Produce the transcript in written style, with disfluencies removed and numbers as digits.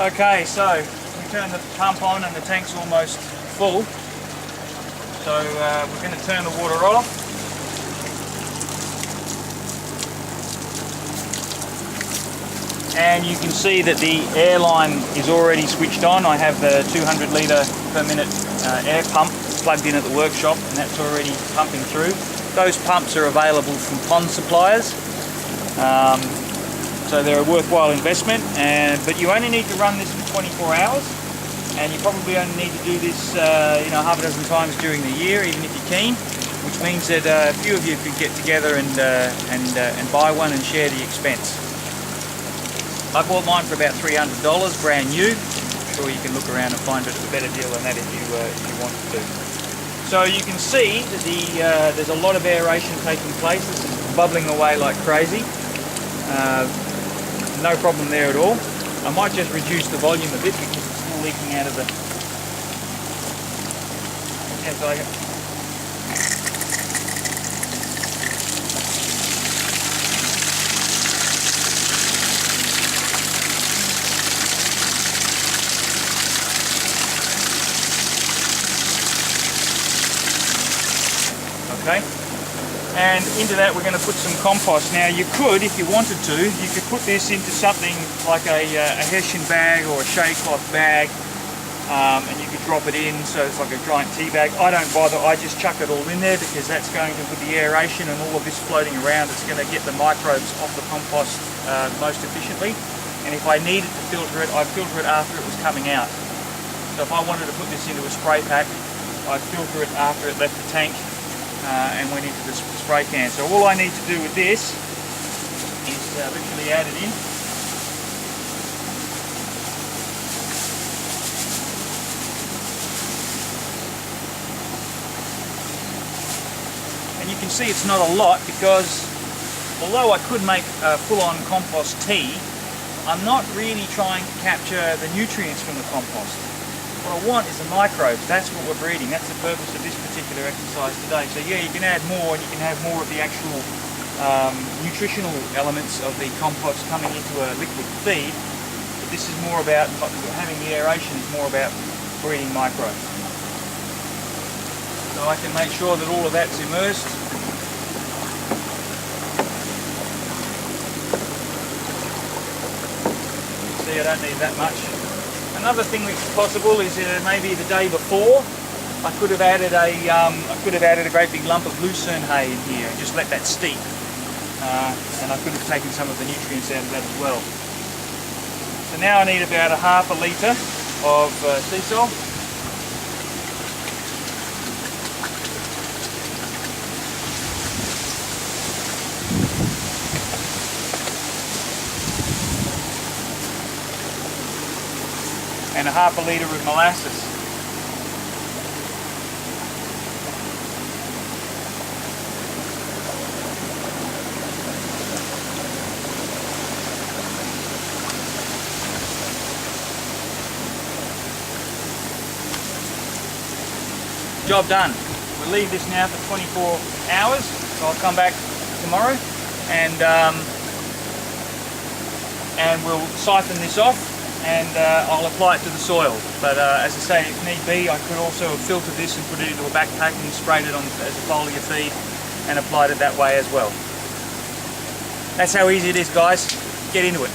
Okay, so we turn the pump on and the tank's almost full. So we're going to turn the water off. And you can see that the air line is already switched on. I have the 200 litre per minute air pump plugged in at the workshop, and that's already pumping through. Those pumps are available from pond suppliers. So they're a worthwhile investment, but you only need to run this for 24 hours, and you probably only need to do this half a dozen times during the year, even if you're keen, which means that a few of you could get together and buy one and share the expense. I bought mine for about $300, brand new. I'm sure you can look around and find it at a better deal than that if you wanted to. So you can see that there's a lot of aeration taking place. This is bubbling away like crazy. No problem there at all. I might just reduce the volume a bit because it's still leaking out of the... Yeah, so okay, and into that we're going to put some compost. Now you could, if you wanted to, you could put this into something like a hessian bag or a shea cloth bag, and you could drop it in so it's like a giant tea bag. I don't bother, I just chuck it all in there because that's going to, with the aeration and all of this floating around, it's going to get the microbes off the compost most efficiently. And if I needed to filter it, I'd filter it after it was coming out. So if I wanted to put this into a spray pack, I'd filter it after it left the tank and went into the spray can. So all I need to do with this is literally add it in. And you can see it's not a lot because although I could make a full-on compost tea, I'm not really trying to capture the nutrients from the compost. What I want is the microbes. That's what we're breeding. That's the purpose of this particular exercise today. So yeah, you can add more and you can have more of the actual nutritional elements of the compost coming into a liquid feed. But this is more about, having the aeration is more about breeding microbes. So I can make sure that all of that's immersed. See, I don't need that much. Another thing which is possible is maybe the day before I could have added a great big lump of lucerne hay in here and just let that steep, and I could have taken some of the nutrients out of that as well. So now I need about a half a litre of sea salt. And a half a litre of molasses. Job done. We'll leave this now for 24 hours, so I'll come back tomorrow and we'll siphon this off. And I'll apply it to the soil. But as I say, if need be, I could also have filtered this and put it into a backpack and sprayed it on as a foliar feed and applied it that way as well. That's how easy it is, guys. Get into it.